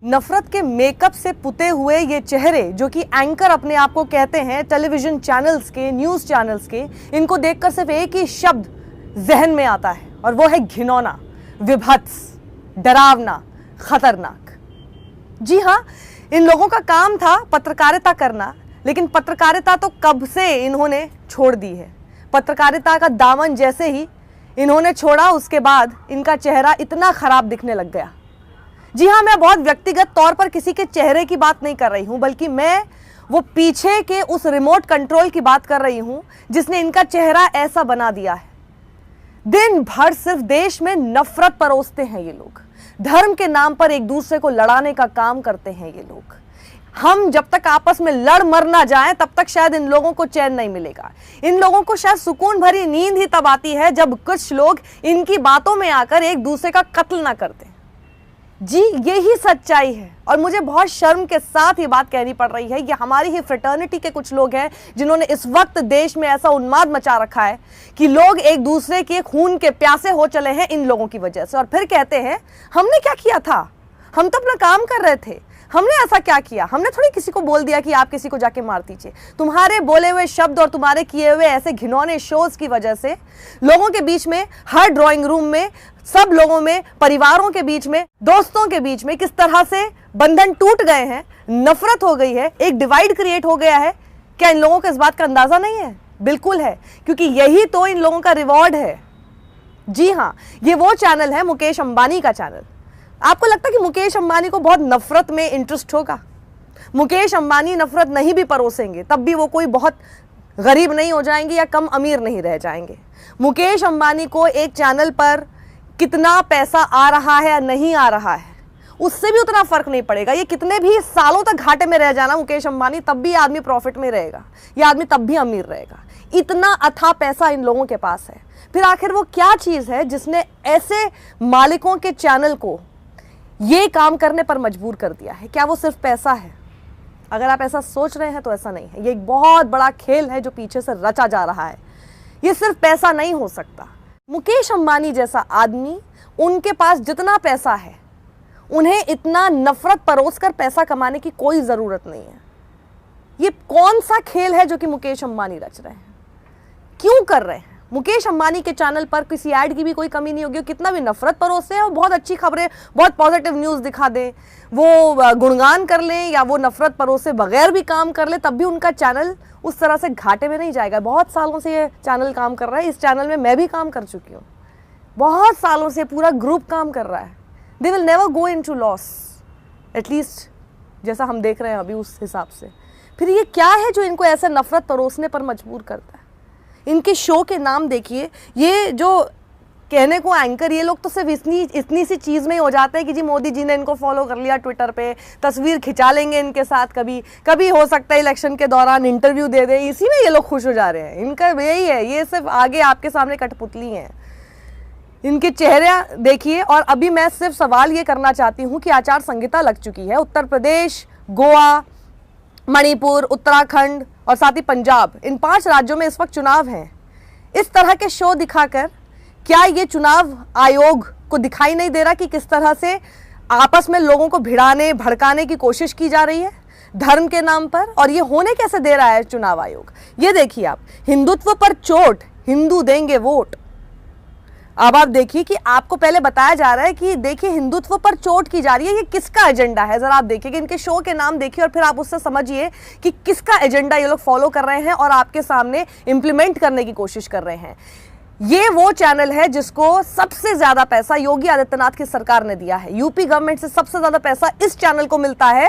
नफरत के मेकअप से पुते हुए ये चेहरे जो कि एंकर अपने आप को कहते हैं टेलीविजन चैनल्स के, न्यूज़ चैनल्स के, इनको देखकर सिर्फ एक ही शब्द जहन में आता है और वो है घिनौना, विभत्स, डरावना, खतरनाक। जी हाँ, इन लोगों का काम था पत्रकारिता करना, लेकिन पत्रकारिता तो कब से इन्होंने छोड़ दी है। पत्रकारिता का दामन जैसे ही इन्होंने छोड़ा, उसके बाद इनका चेहरा इतना खराब दिखने लग गया। जी हाँ, मैं बहुत व्यक्तिगत तौर पर किसी के चेहरे की बात नहीं कर रही हूँ, बल्कि मैं वो पीछे के उस रिमोट कंट्रोल की बात कर रही हूँ जिसने इनका चेहरा ऐसा बना दिया है। दिन भर सिर्फ देश में नफरत परोसते हैं ये लोग, धर्म के नाम पर एक दूसरे को लड़ाने का काम करते हैं ये लोग। हम जब तक आपस में लड़ मर ना जाएं, तब तक शायद इन लोगों को चैन नहीं मिलेगा। इन लोगों को शायद सुकून भरी नींद ही तब आती है जब कुछ लोग इनकी बातों में आकर एक दूसरे का कत्ल ना करते। जी, यही सच्चाई है और मुझे बहुत शर्म के साथ ये बात कहनी पड़ रही है। ये हमारी ही फ्रेटर्निटी के कुछ लोग हैं जिन्होंने इस वक्त देश में ऐसा उन्माद मचा रखा है कि लोग एक दूसरे के खून के प्यासे हो चले हैं इन लोगों की वजह से, और फिर कहते हैं हमने क्या किया था, हम तो अपना काम कर रहे थे, हमने ऐसा क्या किया, हमने थोड़ी किसी को बोल दिया कि आप किसी को जाके मार दीजिए। तुम्हारे बोले हुए शब्द और तुम्हारे किए हुए ऐसे घिनौने शोज की वजह से लोगों के बीच में, हर ड्राइंग रूम में, सब लोगों में, परिवारों के बीच में, दोस्तों के बीच में किस तरह से बंधन टूट गए हैं, नफरत हो गई है, एक डिवाइड क्रिएट हो गया है। क्या इन लोगों को इस बात का अंदाजा नहीं है? बिल्कुल है, क्योंकि यही तो इन लोगों का रिवॉर्ड है। जी हाँ, ये वो चैनल है मुकेश अंबानी का चैनल। आपको लगता है कि मुकेश अंबानी को बहुत नफरत में इंटरेस्ट होगा? मुकेश अंबानी नफरत नहीं भी परोसेंगे तब भी वो कोई बहुत गरीब नहीं हो जाएंगे या कम अमीर नहीं रह जाएंगे। मुकेश अंबानी को एक चैनल पर कितना पैसा आ रहा है या नहीं आ रहा है, उससे भी उतना फर्क नहीं पड़ेगा। ये कितने भी सालों तक घाटे में रह जाना मुकेश अंबानी, तब भी आदमी प्रॉफिट में रहेगा, ये आदमी तब भी अमीर रहेगा। इतना अथाह पैसा इन लोगों के पास है। फिर आखिर वो क्या चीज़ है जिसने ऐसे मालिकों के चैनल को ये काम करने पर मजबूर कर दिया है? क्या वो सिर्फ पैसा है? अगर आप ऐसा सोच रहे हैं तो ऐसा नहीं है। ये एक बहुत बड़ा खेल है जो पीछे से रचा जा रहा है। ये सिर्फ पैसा नहीं हो सकता। मुकेश अंबानी जैसा आदमी, उनके पास जितना पैसा है, उन्हें इतना नफरत परोस कर पैसा कमाने की कोई ज़रूरत नहीं है। ये कौन सा खेल है जो कि मुकेश अंबानी रच रहे हैं? क्यों कर रहे हैं? मुकेश अंबानी के चैनल पर किसी ऐड की भी कोई कमी नहीं होगी। कितना भी नफरत परोसे और बहुत अच्छी खबरें, बहुत पॉजिटिव न्यूज़ दिखा दें, वो गुणगान कर लें या वो नफरत परोसे बगैर भी काम कर ले, तब भी उनका चैनल उस तरह से घाटे में नहीं जाएगा। बहुत सालों से ये चैनल काम कर रहा है। इस चैनल में मैं भी काम कर चुकी हूँ। बहुत सालों से पूरा ग्रुप काम कर रहा है। They will never go into loss, at least जैसा हम देख रहे हैं अभी उस हिसाब से। फिर ये क्या है जो इनको ऐसे नफरत परोसने पर मजबूर करता है? इनके शो के नाम देखिए। ये जो कहने को एंकर, ये लोग तो सिर्फ इतनी सी चीज़ में ही हो जाते हैं कि जी मोदी जी ने इनको फॉलो कर लिया ट्विटर पे, तस्वीर खिंचा लेंगे इनके साथ, कभी कभी हो सकता है इलेक्शन के दौरान इंटरव्यू दे दे, इसी में ये लोग खुश हो जा रहे हैं। इनका यही है, ये सिर्फ आगे आपके सामने कठपुतली हैं। इनके चेहरे देखिए। और अभी मैं सिर्फ सवाल ये करना चाहती हूँ कि आचार संहिता लग चुकी है। उत्तर प्रदेश, गोवा, मणिपुर, उत्तराखंड और साथ ही पंजाब, इन 5 राज्यों में इस वक्त चुनाव हैं। इस तरह के शो दिखाकर क्या ये चुनाव आयोग को दिखाई नहीं दे रहा कि किस तरह से आपस में लोगों को भिड़ाने, भड़काने की कोशिश की जा रही है धर्म के नाम पर? और ये होने कैसे दे रहा है चुनाव आयोग? ये देखिए आप, हिंदुत्व पर चोट, हिंदू देंगे वोट। अब आप देखिए कि आपको पहले बताया जा रहा है कि देखिए हिंदुत्व पर चोट की जा रही है। ये किसका एजेंडा है? जरा आप देखिए कि इनके शो के नाम देखिए और फिर आप उससे समझिए कि किसका एजेंडा ये लोग फॉलो कर रहे हैं और आपके सामने इंप्लीमेंट करने की कोशिश कर रहे हैं। ये वो चैनल है जिसको सबसे ज्यादा पैसा योगी आदित्यनाथ की सरकार ने दिया है। यूपी गवर्नमेंट से सबसे ज्यादा पैसा इस चैनल को मिलता है,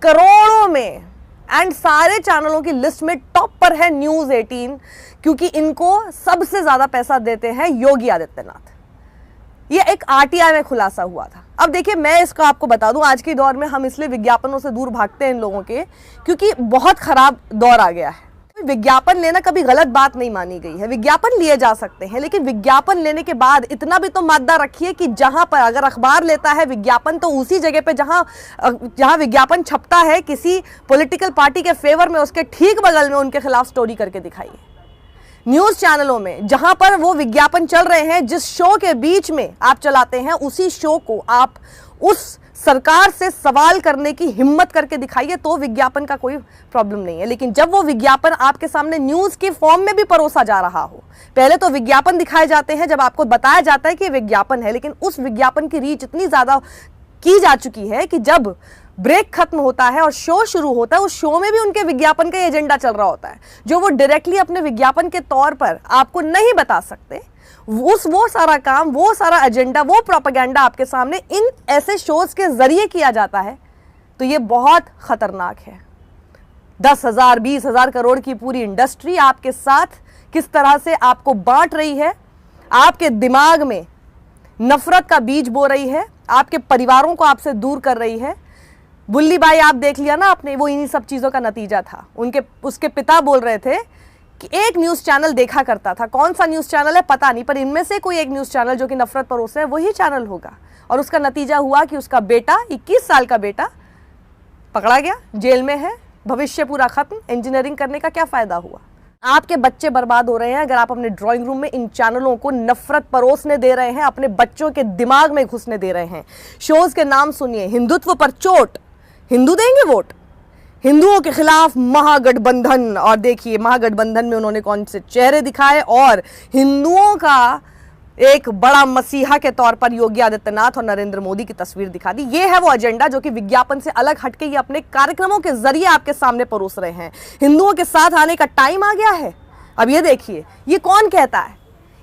करोड़ों में। एंड सारे चैनलों की लिस्ट में टॉप पर है न्यूज़ 18, क्योंकि इनको सबसे ज्यादा पैसा देते हैं योगी आदित्यनाथ। ये एक आरटीआई में खुलासा हुआ था। अब देखिए, मैं इसको आपको बता दूं, आज के दौर में हम इसलिए विज्ञापनों से दूर भागते हैं इन लोगों के, क्योंकि बहुत खराब दौर आ गया है। विज्ञापन लेना कभी गलत बात नहीं मानी गई है। विज्ञापन लिए जा सकते हैं, लेकिन विज्ञापन लेने के बाद इतना भी तो मादा रखिए कि जहां पर अगर अखबार लेता है विज्ञापन, तो उसी जगह पे जहां विज्ञापन छपता है किसी पॉलिटिकल पार्टी के फेवर में, उसके ठीक बगल में उनके खिलाफ स्टोरी करके दिखाइए। न्यूज़ चैनलों में जहां पर वो विज्ञापन चल रहे हैं, जिस शो के बीच में आप चलाते हैं, उसी शो को आप उस सरकार से सवाल करने की हिम्मत करके दिखाइए तो विज्ञापन का कोई प्रॉब्लम नहीं है। लेकिन जब वो विज्ञापन आपके सामने न्यूज के फॉर्म में भी परोसा जा रहा हो, पहले तो विज्ञापन दिखाए जाते हैं जब आपको बताया जाता है कि विज्ञापन है, लेकिन उस विज्ञापन की रीच इतनी ज्यादा की जा चुकी है कि जब ब्रेक खत्म होता है और शो शुरू होता है, उस शो में भी उनके विज्ञापन का एजेंडा चल रहा होता है जो वो डायरेक्टली अपने विज्ञापन के तौर पर आपको नहीं बता सकते। वो सारा काम, वो सारा एजेंडा, वो प्रोपेगेंडा आपके सामने इन ऐसे शोज के जरिए किया जाता है। तो ये बहुत खतरनाक है। 10,000 20,000 करोड़ की पूरी इंडस्ट्री आपके साथ किस तरह से आपको बांट रही है, आपके दिमाग में नफरत का बीज बो रही है, आपके परिवारों को आपसे दूर कर रही है। बुल्ली बाई आप देख लिया ना आपने, वो इन्हीं सब चीजों का नतीजा था। उसके पिता बोल रहे थे कि एक न्यूज चैनल देखा करता था, कौन सा न्यूज चैनल है पता नहीं, पर इनमें से कोई एक न्यूज चैनल जो कि नफरत परोसे है वही चैनल होगा। और उसका नतीजा हुआ कि उसका बेटा, 21 साल का बेटा पकड़ा गया, जेल में है, भविष्य पूरा खत्म। इंजीनियरिंग करने का क्या फायदा हुआ? आपके बच्चे बर्बाद हो रहे हैं अगर आप अपने ड्राइंग रूम में इन चैनलों को नफरत परोसने दे रहे हैं, अपने बच्चों के दिमाग में घुसने दे रहे हैं। शोज के नाम सुनिए, हिंदुत्व पर चोट, हिंदू देंगे वोट, हिंदुओं के खिलाफ महागठबंधन, और देखिए महागठबंधन में उन्होंने कौन से चेहरे दिखाए, और हिंदुओं का एक बड़ा मसीहा के तौर पर योगी आदित्यनाथ और नरेंद्र मोदी की तस्वीर दिखा दी। ये है वो एजेंडा जो कि विज्ञापन से अलग हटके ये अपने कार्यक्रमों के जरिए आपके सामने परोस रहे हैं। हिंदुओं के साथ आने का टाइम आ गया है। अब ये देखिए, ये कौन कहता है?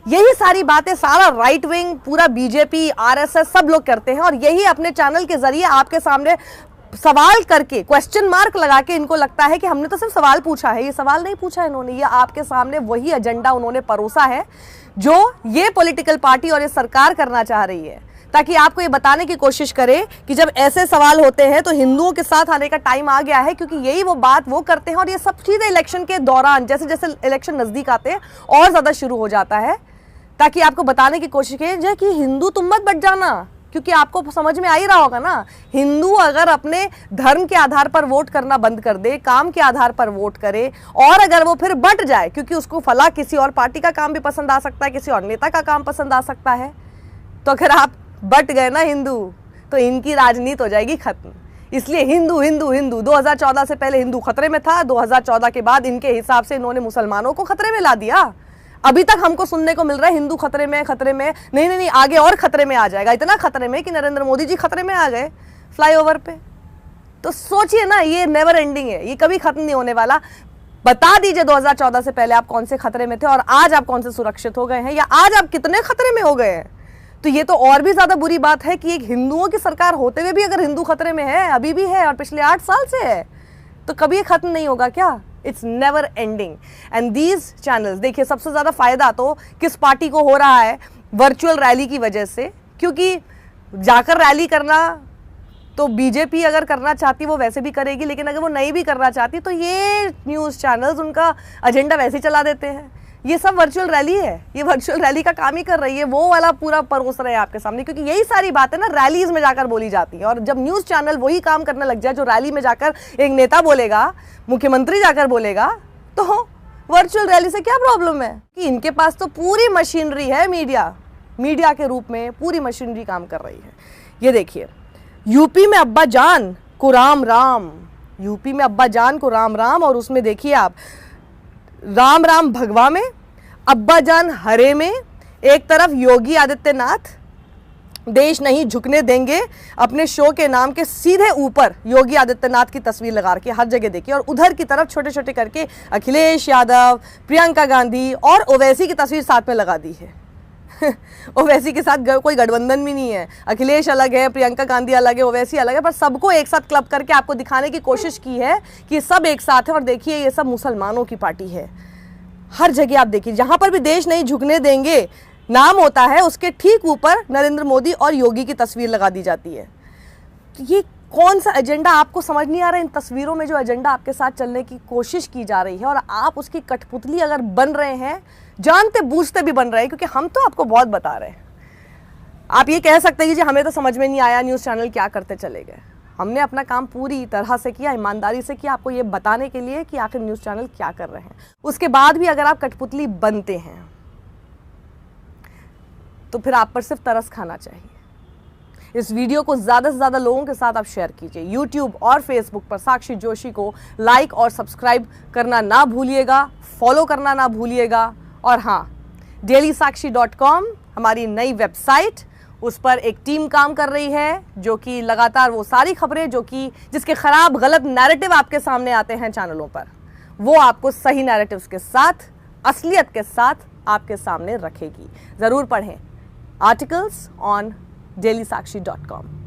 यही सारी बातें सारा राइट विंग, पूरा बीजेपी, आरएसएस सब लोग करते हैं, और यही अपने चैनल के जरिए आपके सामने सवाल करके, क्वेश्चन मार्क लगा के, इनको लगता है कि हमने तो सिर्फ सवाल पूछा है। ये सवाल नहीं पूछा इन्होंने, ये आपके सामने वही एजेंडा उन्होंने परोसा है जो ये पॉलिटिकल पार्टी और ये सरकार करना चाह रही है, ताकि आपको ये बताने की कोशिश करे कि जब ऐसे सवाल होते हैं तो हिंदुओं के साथ आने का टाइम आ गया है, क्योंकि यही वो बात वो करते हैं। और ये सब चीजें इलेक्शन के दौरान, जैसे जैसे इलेक्शन नजदीक आते हैं और ज्यादा शुरू हो जाता है, ताकि आपको बताने की कोशिश करें कि हिंदू तुम मत बच जाना। क्योंकि आपको समझ में आ ही रहा होगा ना, हिंदू अगर अपने धर्म के आधार पर वोट करना बंद कर दे, काम के आधार पर वोट करे, और अगर वो फिर बट जाए, क्योंकि उसको फला किसी और पार्टी का काम भी पसंद आ सकता है, किसी और नेता का काम पसंद आ सकता है, तो अगर आप बट गए ना हिंदू, तो इनकी राजनीति हो जाएगी खत्म। इसलिए हिंदू हिंदू हिंदू, 2014 से पहले हिंदू खतरे में था, 2014 के बाद इनके हिसाब से इन्होंने मुसलमानों को खतरे में ला दिया। अभी तक हमको सुनने को मिल रहा है हिंदू खतरे में, खतरे में, नहीं नहीं नहीं, आगे और खतरे में आ जाएगा। इतना खतरे में कि नरेंद्र मोदी जी खतरे में आ गए फ्लाईओवर पे। तो सोचिए ना, ये नेवर एंडिंग है, ये कभी खत्म नहीं होने वाला। बता दीजिए 2014 से पहले आप कौन से खतरे में थे और आज आप कौन से सुरक्षित हो गए हैं, या आज आप कितने खतरे में हो गए हैं। तो ये तो और भी ज्यादा बुरी बात है कि एक हिंदुओं की सरकार होते हुए भी अगर हिंदू खतरे में है, अभी भी है और पिछले 8 साल से है, तो कभी ये खत्म नहीं होगा क्या? It's never ending. And these channels, देखिए सबसे ज्यादा फायदा तो किस पार्टी को हो रहा है? वर्चुअल रैली की वजह से, क्योंकि जाकर रैली करना तो बीजेपी अगर करना चाहती वो वैसे भी करेगी, लेकिन अगर वो नहीं भी करना चाहती तो ये न्यूज चैनल्स उनका एजेंडा वैसे ही चला देते हैं। ये सब वर्चुअल रैली है, ये वर्चुअल रैली का काम ही कर रही है, वो वाला पूरा परोस रहे हैं आपके सामने, क्योंकि यही सारी बातें ना रैलीज में जाकर बोली जाती है। और जब न्यूज चैनल वही काम करने लग जाए जो रैली में जाकर एक नेता बोलेगा, मुख्यमंत्री जाकर बोलेगा, तो वर्चुअल रैली से क्या प्रॉब्लम है? कि इनके पास तो पूरी मशीनरी है, मीडिया के रूप में पूरी मशीनरी काम कर रही है। ये देखिए, यूपी में अब्बा जान को राम राम, यूपी में अब्बा जान को राम राम, और उसमें देखिए आप, राम राम भगवा में, अब्बा जान हरे में, एक तरफ योगी आदित्यनाथ देश नहीं झुकने देंगे अपने शो के नाम के सीधे ऊपर योगी आदित्यनाथ की तस्वीर लगा रखी है हर जगह देखिए, और उधर की तरफ छोटे छोटे करके अखिलेश यादव, प्रियंका गांधी और ओवैसी की तस्वीर साथ में लगा दी है। ओवैसी के साथ कोई गठबंधन भी नहीं है, अखिलेश अलग है, प्रियंका गांधी अलग है, ओवैसी अलग है, पर सबको एक साथ क्लब करके आपको दिखाने की कोशिश की है कि सब एक साथ है। और देखिए ये सब मुसलमानों की पार्टी है। हर जगह आप देखिए, जहां पर भी देश नहीं झुकने देंगे नाम होता है, उसके ठीक ऊपर नरेंद्र मोदी और योगी की तस्वीर लगा दी जाती है। तो ये कौन सा एजेंडा आपको समझ नहीं आ रहा है? इन तस्वीरों में जो एजेंडा आपके साथ चलने की कोशिश की जा रही है, और आप उसकी कठपुतली अगर बन रहे हैं, जानते बूझते भी बन रहे हैं, क्योंकि हम तो आपको बहुत बता रहे हैं। आप ये कह सकते हैं कि हमें तो समझ में नहीं आया, न्यूज़ चैनल क्या करते चले गए। हमने अपना काम पूरी तरह से किया, ईमानदारी से किया, आपको ये बताने के लिए कि आखिर न्यूज़ चैनल क्या कर रहे हैं। उसके बाद भी अगर आप कठपुतली बनते हैं तो फिर आप पर सिर्फ तरस खाना चाहिए। इस वीडियो को ज़्यादा से ज़्यादा लोगों के साथ आप शेयर कीजिए। यूट्यूब और फेसबुक पर साक्षी जोशी को लाइक और सब्सक्राइब करना ना भूलिएगा, फॉलो करना ना भूलिएगा। और हाँ, dailysaakshi.com हमारी नई वेबसाइट, उस पर एक टीम काम कर रही है जो कि लगातार वो सारी खबरें जिसके खराब गलत नैरेटिव आपके सामने आते हैं चैनलों पर, वो आपको सही नैरेटिव्स के साथ, असलियत के साथ आपके सामने रखेगी। ज़रूर पढ़ें आर्टिकल्स ऑन dailysaakshi.com।